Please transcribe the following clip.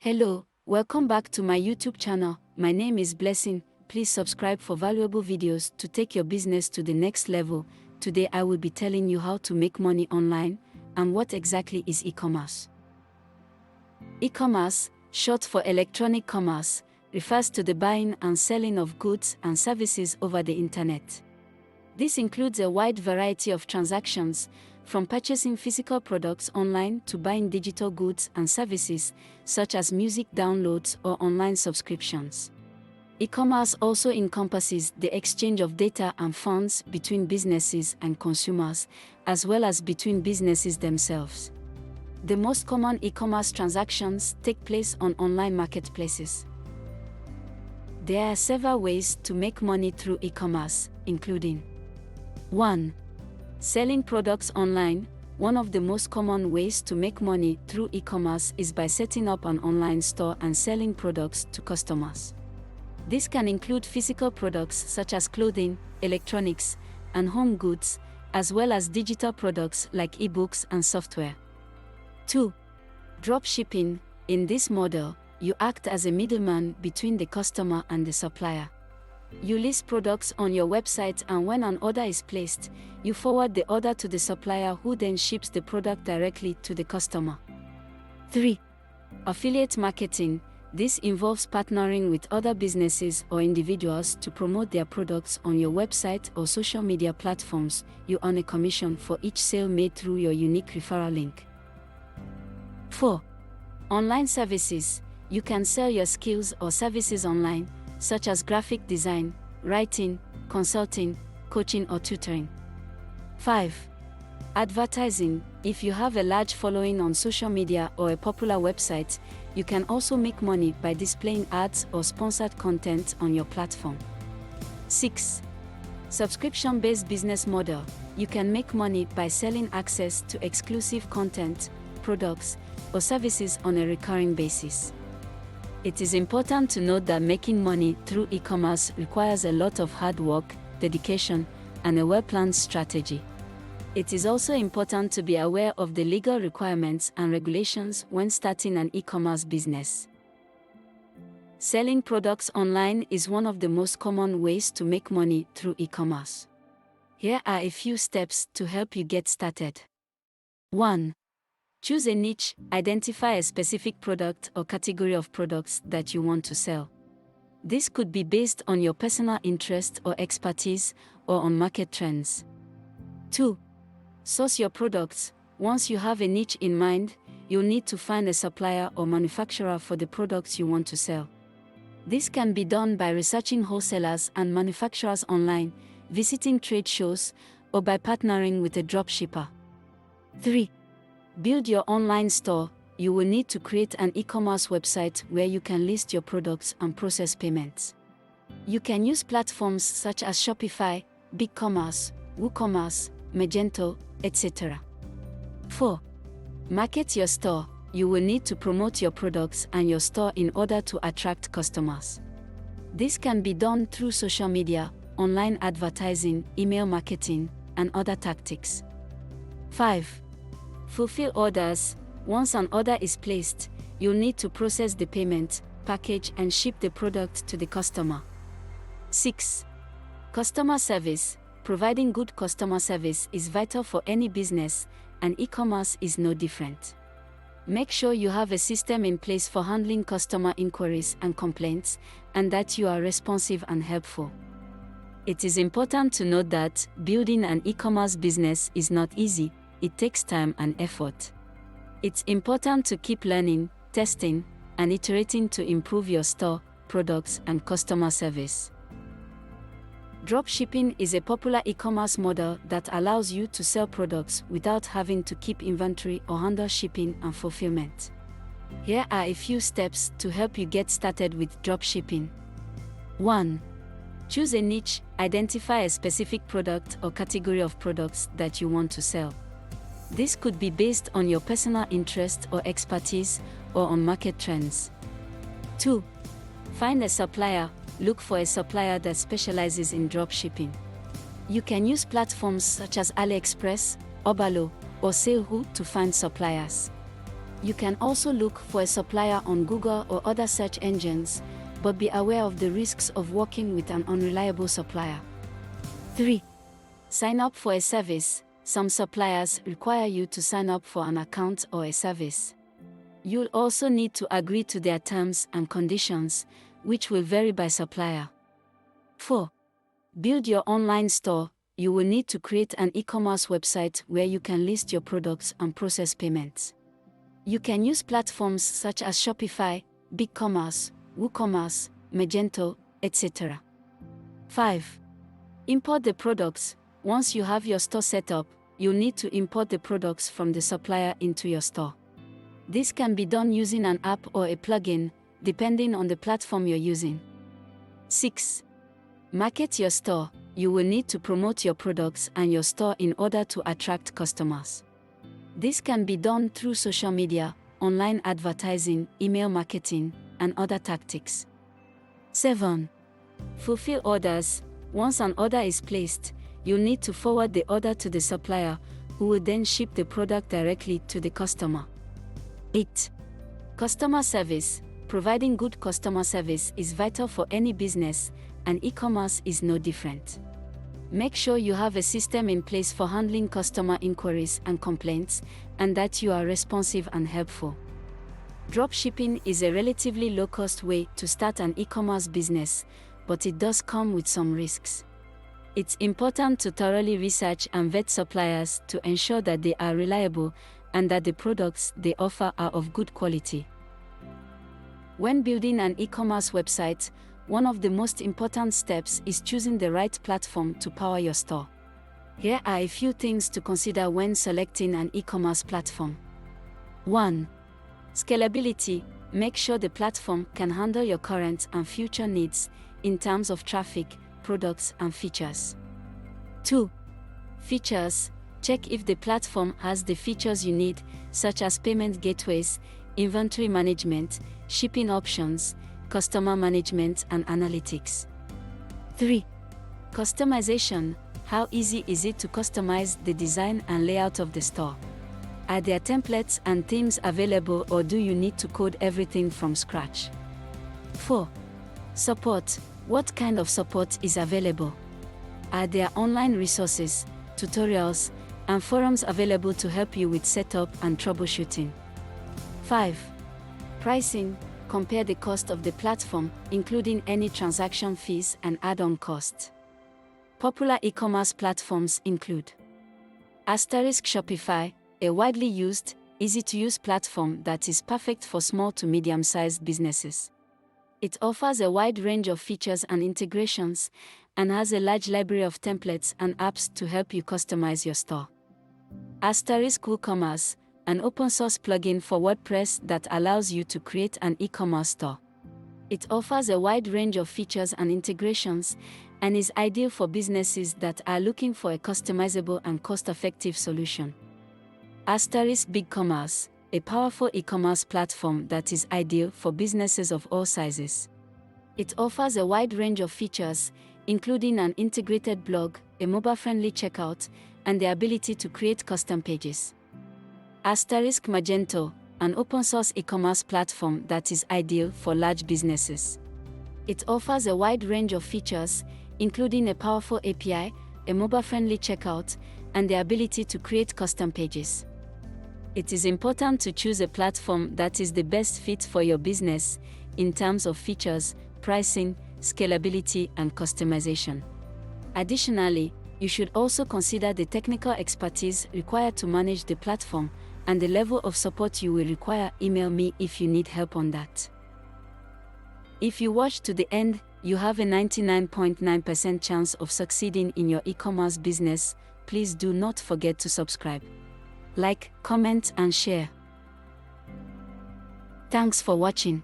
Hello, welcome back to my YouTube channel. My name is Blessing. Please subscribe for valuable videos to take your business to the next level. Today I will be telling you how to make money online and what exactly is e-commerce. E-commerce, short for electronic commerce, refers to the buying and selling of goods and services over the internet. This includes a wide variety of transactions, from purchasing physical products online to buying digital goods and services, such as music downloads or online subscriptions. E-commerce also encompasses the exchange of data and funds between businesses and consumers, as well as between businesses themselves. The most common e-commerce transactions take place on online marketplaces. There are several ways to make money through e-commerce, including 1. Selling products online. One of the most common ways to make money through e-commerce is by setting up an online store and selling products to customers. This can include physical products such as clothing, electronics, and home goods, as well as digital products like e-books and software. 2. Drop shipping. In this model, you act as a middleman between the customer and the supplier. You list products on your website, and when an order is placed, you forward the order to the supplier, who then ships the product directly to the customer. 3. Affiliate marketing. This involves partnering with other businesses or individuals to promote their products on your website or social media platforms. You earn a commission for each sale made through your unique referral link. 4. Online services. You can sell your skills or services online, such as graphic design, writing, consulting, coaching, or tutoring. 5. Advertising. If you have a large following on social media or a popular website, you can also make money by displaying ads or sponsored content on your platform. 6. Subscription-based business model. You can make money by selling access to exclusive content, products, or services on a recurring basis. It is important to note that making money through e-commerce requires a lot of hard work, dedication, and a well-planned strategy. It is also important to be aware of the legal requirements and regulations when starting an e-commerce business. Selling products online is one of the most common ways to make money through e-commerce. Here are a few steps to help you get started. 1. Choose a niche. Identify a specific product or category of products that you want to sell. This could be based on your personal interest or expertise, or on market trends. 2. Source your products. Once you have a niche in mind, you'll need to find a supplier or manufacturer for the products you want to sell. This can be done by researching wholesalers and manufacturers online, visiting trade shows, or by partnering with a dropshipper. 3. Build your online store. You will need to create an e-commerce website where you can list your products and process payments. You can use platforms such as Shopify, BigCommerce, WooCommerce, Magento, etc. 4. Market your store. You will need to promote your products and your store in order to attract customers. This can be done through social media, online advertising, email marketing, and other tactics. 5. Fulfill orders. Once an order is placed, you'll need to process the payment, package, and ship the product to the customer. 6. Customer service. Providing good customer service is vital for any business, and e-commerce is no different. Make sure you have a system in place for handling customer inquiries and complaints, and that you are responsive and helpful. It is important to note that building an e-commerce business is not easy. It takes time and effort. It's important to keep learning, testing, and iterating to improve your store, products, and customer service. Dropshipping is a popular e-commerce model that allows you to sell products without having to keep inventory or handle shipping and fulfillment. Here are a few steps to help you get started with dropshipping. 1. Choose a niche. Identify a specific product or category of products that you want to sell. This could be based on your personal interest or expertise, or on market trends. 2. Find a supplier. Look for a supplier that specializes in dropshipping. You can use platforms such as AliExpress, Oberlo, or Salehu to find suppliers. You can also look for a supplier on Google or other search engines, but be aware of the risks of working with an unreliable supplier. 3. Sign up for a service. Some suppliers require you to sign up for an account or a service. You'll also need to agree to their terms and conditions, which will vary by supplier. 4. Build your online store. You will need to create an e-commerce website where you can list your products and process payments. You can use platforms such as Shopify, BigCommerce, WooCommerce, Magento, etc. 5. Import the products. Once you have your store set up, you'll need to import the products from the supplier into your store. This can be done using an app or a plugin, depending on the platform you're using. 6. Market your store. You will need to promote your products and your store in order to attract customers. This can be done through social media, online advertising, email marketing, and other tactics. 7. Fulfill orders. Once an order is placed, you'll need to forward the order to the supplier, who will then ship the product directly to the customer. 8. Customer service. Providing good customer service is vital for any business, and e-commerce is no different. Make sure you have a system in place for handling customer inquiries and complaints, and that you are responsive and helpful. Dropshipping is a relatively low-cost way to start an e-commerce business, but it does come with some risks. It's important to thoroughly research and vet suppliers to ensure that they are reliable and that the products they offer are of good quality. When building an e-commerce website, one of the most important steps is choosing the right platform to power your store. Here are a few things to consider when selecting an e-commerce platform. 1. Scalability. Make sure the platform can handle your current and future needs in terms of traffic, products, and features. 2. Features. Check if the platform has the features you need, such as payment gateways, inventory management, shipping options, customer management, and analytics. 3. Customization. How easy is it to customize the design and layout of the store? Are there templates and themes available, or do you need to code everything from scratch? 4. Support. What kind of support is available? Are there online resources, tutorials, and forums available to help you with setup and troubleshooting? 5. Pricing. Compare the cost of the platform, including any transaction fees and add-on costs. Popular e-commerce platforms include Shopify, a widely used, easy-to-use platform that is perfect for small to medium-sized businesses. It offers a wide range of features and integrations, and has a large library of templates and apps to help you customize your store. WooCommerce, an open-source plugin for WordPress that allows you to create an e-commerce store. It offers a wide range of features and integrations, and is ideal for businesses that are looking for a customizable and cost-effective solution. BigCommerce, a powerful e-commerce platform that is ideal for businesses of all sizes. It offers a wide range of features, including an integrated blog, a mobile-friendly checkout, and the ability to create custom pages. Magento, an open-source e-commerce platform that is ideal for large businesses. It offers a wide range of features, including a powerful API, a mobile-friendly checkout, and the ability to create custom pages. It is important to choose a platform that is the best fit for your business in terms of features, pricing, scalability, and customization. Additionally, you should also consider the technical expertise required to manage the platform and the level of support you will require. Email me if you need help on that. If you watch to the end, you have a 99.9% chance of succeeding in your e-commerce business. Please do not forget to subscribe, like, comment, and share. Thanks for watching.